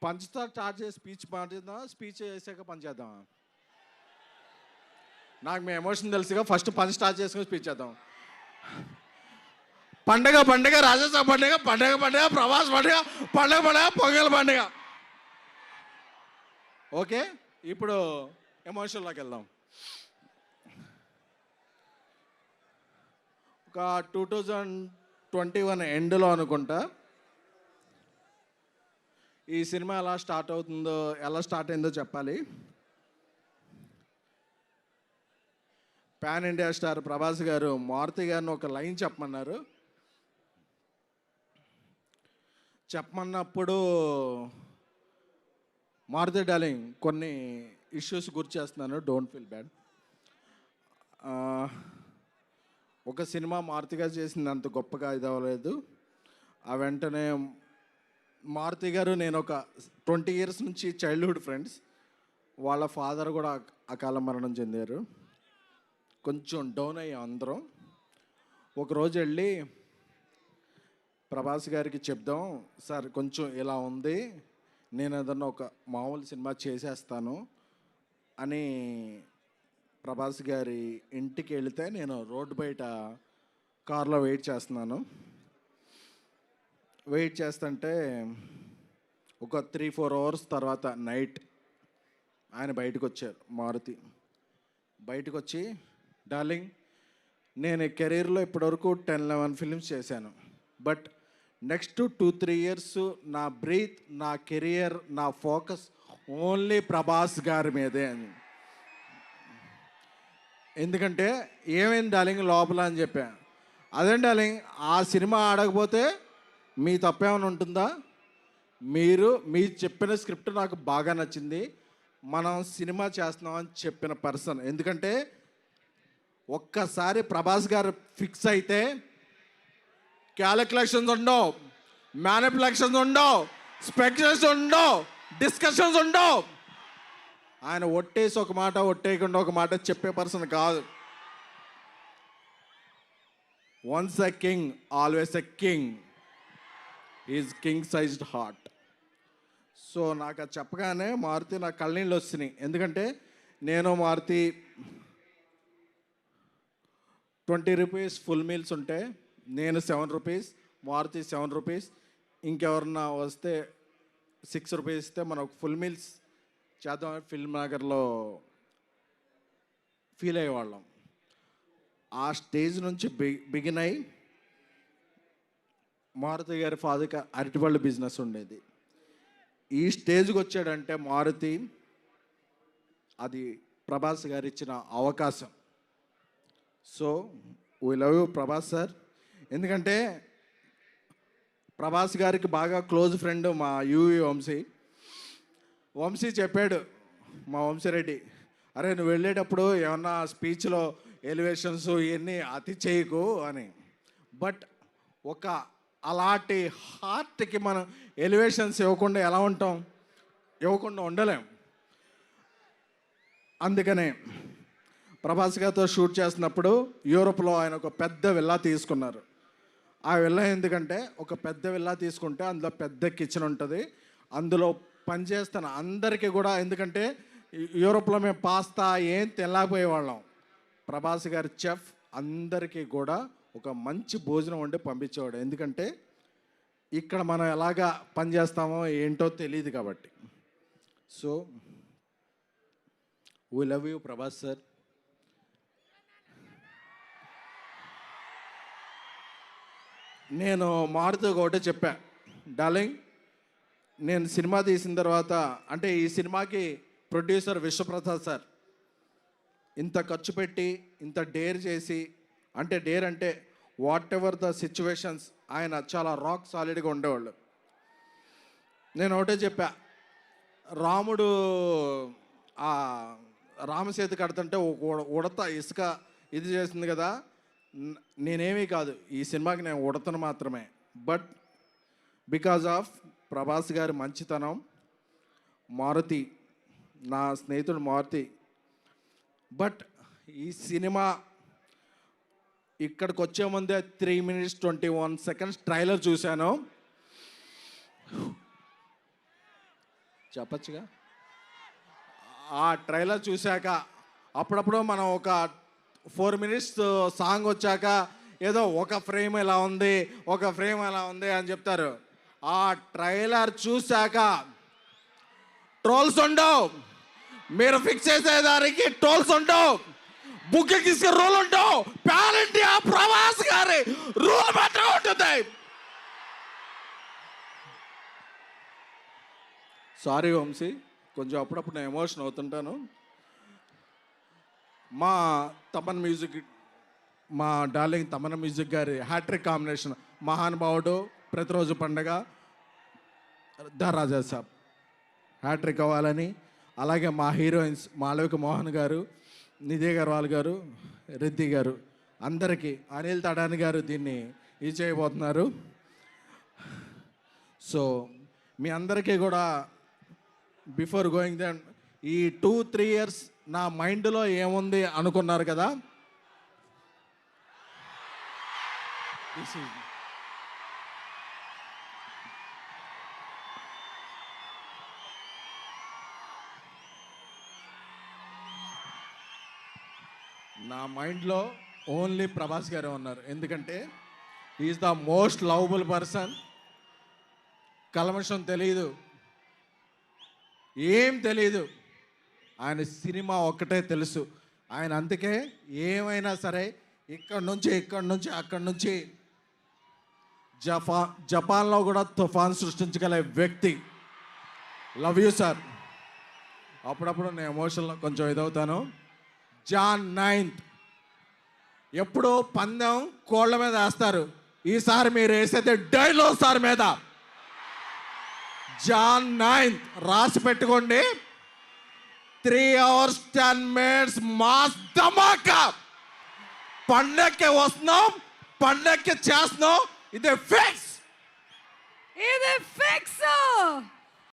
పంచ్తో start చేసి speech మాట్లాడదాం, speech చేసాక పంచ్ చేద్దామా? నాకు మీ ఎమోషన్ తెలుసుగా, ఫస్ట్ పంచ్ స్టార్ట్ చేసుకుని స్పీచ్ చేద్దాం. పండగ పండగ, రాజస్థాన్ పండగ, పండగ పండగ, ప్రవాస్ పండగ, పండగ పండగ, పొంగల్ పండగ. ఓకే, ఇప్పుడు ఎమోషన్లోకి వెళ్దాం. ఒక 2021 ఎండ్లో అనుకుంటా ఈ సినిమా ఎలా స్టార్ట్ అవుతుందో, ఎలా స్టార్ట్ అయిందో చెప్పాలి. పాన్ ఇండియా స్టార్ ప్రభాస్ గారు మారుతి గారిని ఒక లైన్ చెప్పమన్నారు. చెప్పమన్నప్పుడు మారుతి డార్లింగ్ కొన్ని ఇష్యూస్ గుర్తు చేస్తున్నాను, డోంట్ ఫీల్ బ్యాడ్. ఒక సినిమా మారుతి గారు చేసింది అంత గొప్పగా ఇది అవ్వలేదు. ఆ వెంటనే మారుతి గారు నేను ఒక 20 years నుంచి చైల్డ్హుడ్ ఫ్రెండ్స్. వాళ్ళ ఫాదర్ కూడా అకాల మరణం చెందారు. కొంచెం డౌన్ అయ్యాం అందరం. ఒకరోజు వెళ్ళి ప్రభాస్ గారికి చెప్దాం, సార్ కొంచెం ఇలా ఉంది, నేను ఏదన్నా ఒక మామూలు సినిమా చేసేస్తాను అని ప్రభాస్ గారి ఇంటికి వెళితే నేను రోడ్డు బయట కార్లో వెయిట్ చేస్తున్నాను. వెయిట్ చేస్తుంటే ఒక 3-4 hours తర్వాత నైట్ ఆయన బయటకు వచ్చారు. మారుతి బయటకు వచ్చి, డార్లింగ్ నేను కెరీర్లో ఇప్పటివరకు 10-11 ఫిల్మ్స్ చేశాను, బట్ నెక్స్ట్ 2-3 years నా బ్రీత్, నా కెరియర్, నా ఫోకస్ ఓన్లీ ప్రభాస్ గారి మీదే అని. ఎందుకంటే ఏమైంది డార్లింగ్ లోపల అని చెప్పా. అదే డార్లింగ్, ఆ సినిమా ఆడకపోతే మీ తప్పేమైనా ఉంటుందా? మీరు చెప్పిన స్క్రిప్ట్ నాకు బాగా నచ్చింది, మనం సినిమా చేస్తున్నామని చెప్పిన పర్సన్. ఎందుకంటే ఒక్కసారి ప్రభాస్ గారు ఫిక్స్ అయితే క్యాలిక్యులేషన్స్ ఉండవు, మ్యానిపులేషన్స్ ఉండవు, స్పెక్యులేషన్స్ ఉండవు, డిస్కషన్స్ ఉండవు. ఆయన ఒట్టేసి ఒక మాట, ఒట్టేయకుండా ఒక మాట చెప్పే పర్సన్ కాదు. Once a king always a king, is king sized heart. So నాకు అది చెప్పగానే మారుతి నా కళ్ళనీళ్ళు వస్తున్నాయి. ఎందుకంటే నేను మారుతి 20 rupees ఫుల్ మీల్స్ ఉంటే నేను 7 rupees, మారుతి 7 rupees, ఇంకెవరన్నా వస్తే 6 rupees ఇస్తే మనం ఫుల్ మీల్స్ చేద్దాం ఫిల్మ్ నగర్లో ఫీల్ అయ్యేవాళ్ళం. ఆ స్టేజ్ నుంచి బిగిన్ అయ్యి మారుతి గారి ఫాదర్కి అరటిపళ్ళు బిజినెస్ ఉండేది. ఈ స్టేజ్కి వచ్చాడంటే మారుతి, అది ప్రభాస్ గారు ఇచ్చిన అవకాశం. So we love you Prabhas sir. ఎందుకంటే ప్రభాస్ గారికి బాగా క్లోజ్ ఫ్రెండ్ మా యూవి వంశీ చెప్పాడు, మా వంశీరెడ్డి, అరే నువ్వు వెళ్ళేటప్పుడు ఏమన్నా స్పీచ్లో ఎలివేషన్స్ ఇవన్నీ అతి చేయకు అని. బట్ ఒక అలాంటి హార్ట్కి మనం ఎలివేషన్స్ ఇవ్వకుండా ఎలా ఉంటాం? ఇవ్వకుండా ఉండలేం. అందుకనే ప్రభాస్ గారితో షూట్ చేస్తున్నప్పుడు యూరోప్లో ఆయన ఒక పెద్ద విల్లా తీసుకున్నారు. ఆ విల్లా ఎందుకంటే, ఒక పెద్ద విల్లా తీసుకుంటే అందులో పెద్ద కిచెన్ ఉంటుంది, అందులో పనిచేస్తున్న అందరికీ కూడా, ఎందుకంటే యూరోప్లో మేము పాస్తా ఏం తినలేకపోయేవాళ్ళం, ప్రభాస్ గారి చెఫ్ అందరికీ కూడా ఒక మంచి భోజనం వండి పంపించేవాడు. ఎందుకంటే ఇక్కడ మనం ఎలాగా పనిచేస్తామో ఏంటో తెలియదు కాబట్టి. So we love you Prabhas sir. నేను మారుతి ఒకటే చెప్పా, డార్లింగ్ నేను సినిమా తీసిన తర్వాత, అంటే ఈ సినిమాకి ప్రొడ్యూసర్ విశ్వప్రసాద్ సార్ ఇంత ఖర్చు పెట్టి ఇంత డేర్ చేసి, అంటే డేర్ అంటే వాట్ ఎవర్ ద సిచ్యువేషన్స్, ఆయన చాలా రాక్ సాలిడ్గా ఉండేవాళ్ళు. నేను ఒకటే చెప్పా, రాముడు ఆ రామసేతు కడుతుంటే ఉడత ఇసుక ఇది చేస్తుంది కదా, నేనేమీ కాదు, ఈ సినిమాకి నేను ఉడతను మాత్రమే. బట్ బికాజ్ ఆఫ్ ప్రభాస్ గారి మంచితనం, మారుతి నా స్నేహితుడు మారుతి. బట్ ఈ సినిమా ఇక్కడికి వచ్చే ముందే 3 minutes 21 seconds ట్రైలర్ చూశాను. చెప్పచ్చుగా. ఆ ట్రైలర్ చూశాక అప్పుడప్పుడు మనం ఒక 4 minutes సాంగ్ వచ్చాక ఏదో ఒక ఫ్రేమ్ ఎలా ఉంది, ఒక ఫ్రేమ్ ఎలా ఉంది అని చెప్తారు. ఆ ట్రైలర్ చూశాక ట్రోల్స్ ఉండవు, మీరు ఫిక్స్ చేసేదానికి ట్రోల్స్ ఉండవు, బుక్ తీసుకు రూల్ ఉండవు, పాన్ ఇండియా ప్రభాస్ గారి రూల్ మాత్రం ఉంటుంది. సారీ వంశీ, కొంచెం అప్పుడప్పుడు నేను ఎమోషన్ అవుతుంటాను. మా తమన్ మ్యూజిక్, మా డార్లింగ్ తమన్ మ్యూజిక్ గారి హ్యాట్రిక్ కాంబినేషన్ మహానుభావుడు, ప్రతిరోజు పండగ, ద రాజా సాబ్ హ్యాట్రిక్ అవ్వాలని, అలాగే మా హీరోయిన్స్ మాళవిక మోహన్ గారు, నిధి అగర్వాల్ గారు, రిద్ధి గారు, అందరికీ, అనిల్ తడాని గారు దీన్ని ఇది చేయబోతున్నారు. సో మీ అందరికీ కూడా బిఫోర్ గోయింగ్ దెన్ ఈ 2-3 years నా మైండ్లో ఏముంది అనుకున్నారు కదా. నా మైండ్లో ఓన్లీ ప్రభాస్ గారే ఉన్నారు. ఎందుకంటే is the most lovable person. కల్మషం తెలియదు, ఏం తెలీదు, ఆయన సినిమా ఒక్కటే తెలుసు. ఆయన అందుకే ఏమైనా సరే ఇక్కడి నుంచి అక్కడి నుంచి జపాన్లో కూడా తుఫాన్ సృష్టించగల వ్యక్తి. Love you sir. అప్పుడప్పుడు నేను ఎమోషన్లో కొంచెం ఇదవుతాను. Jan 9th ఎప్పుడో పందెం కోళ్ళ మీద వేస్తారు, ఈసారి మీరు వేసేది డైనోసార్ మీద. Jan 9th రాసి పెట్టుకోండి. 3 hours 10 minutes మాస్ ధమాకా. పండక్కి వస్తున్నాం, పండక్కి చేస్తున్నాం. ఇది ఫిక్స్.